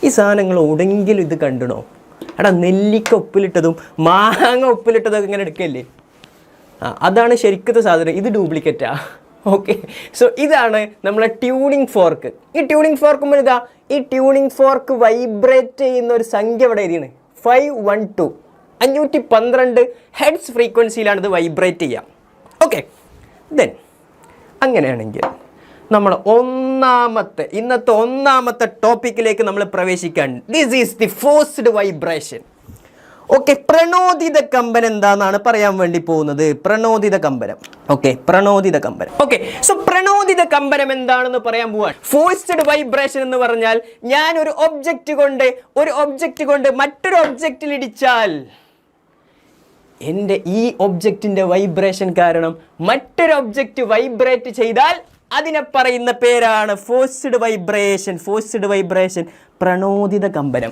ഈ സാധനങ്ങൾ എവിടെയെങ്കിലും ഇത് കണ്ടണോ? എടാ നെല്ലിക്ക ഉപ്പിലിട്ടതും മാങ്ങ ഉപ്പിലിട്ടതൊക്കെ ഇങ്ങനെ എടുക്കല്ലേ? അതാണ് ശരിക്കത്തെ സാധനം. ഇത് ഡ്യൂപ്ലിക്കേറ്റാ. ഓക്കെ, സോ ഇതാണ് നമ്മളെ ട്യൂണിങ് ഫോർക്ക്. ഈ ട്യൂണിങ് ഫോർക്കുമ്പോൾ ഇതാ, ഈ ട്യൂണിങ് ഫോർക്ക് വൈബ്രേറ്റ് ചെയ്യുന്ന ഒരു സംഖ്യ ഇവിടെ എഴുതിയാണ് 512. 512 ഹെഡ്സ് ഫ്രീക്വൻസിയിലാണ് ഇത് വൈബ്രേറ്റ് ചെയ്യുക. ഓക്കെ, ദെൻ അങ്ങനെയാണെങ്കിൽ നമ്മൾ ഇന്നത്തെ ഒന്നാമത്തെ ടോപ്പിക്കിലേക്ക് നമ്മൾ പ്രവേശിക്കാൻ. This is the forced vibration. Okay, പ്രണോദിത കമ്പനം എന്താണെന്നാണ് പറയാൻ വേണ്ടി പോകുന്നത്. പ്രണോദിത കമ്പനം. ഓക്കെ, പ്രണോദിത കമ്പനം. ഓക്കെ, സോ പ്രണോദിത കമ്പനം എന്താണെന്ന് പറയാൻ പോവാണ്. ഫോഴ്സ്ഡ് വൈബ്രേഷൻ എന്ന് പറഞ്ഞാൽ ഞാൻ ഒരു ഒബ്ജക്റ്റ് കൊണ്ട് മറ്റൊരു ഒബ്ജക്റ്റിൽ ഇടിച്ചാൽ എൻ്റെ ഈ ഒബ്ജക്റ്റിൻ്റെ വൈബ്രേഷൻ കാരണം മറ്റൊരു ഒബ്ജക്റ്റ് വൈബ്രേറ്റ് ചെയ്താൽ അതിനെ പറയുന്ന പേരാണ് ഫോഴ്സ്ഡ് വൈബ്രേഷൻ. പ്രണോദിത കമ്പനം.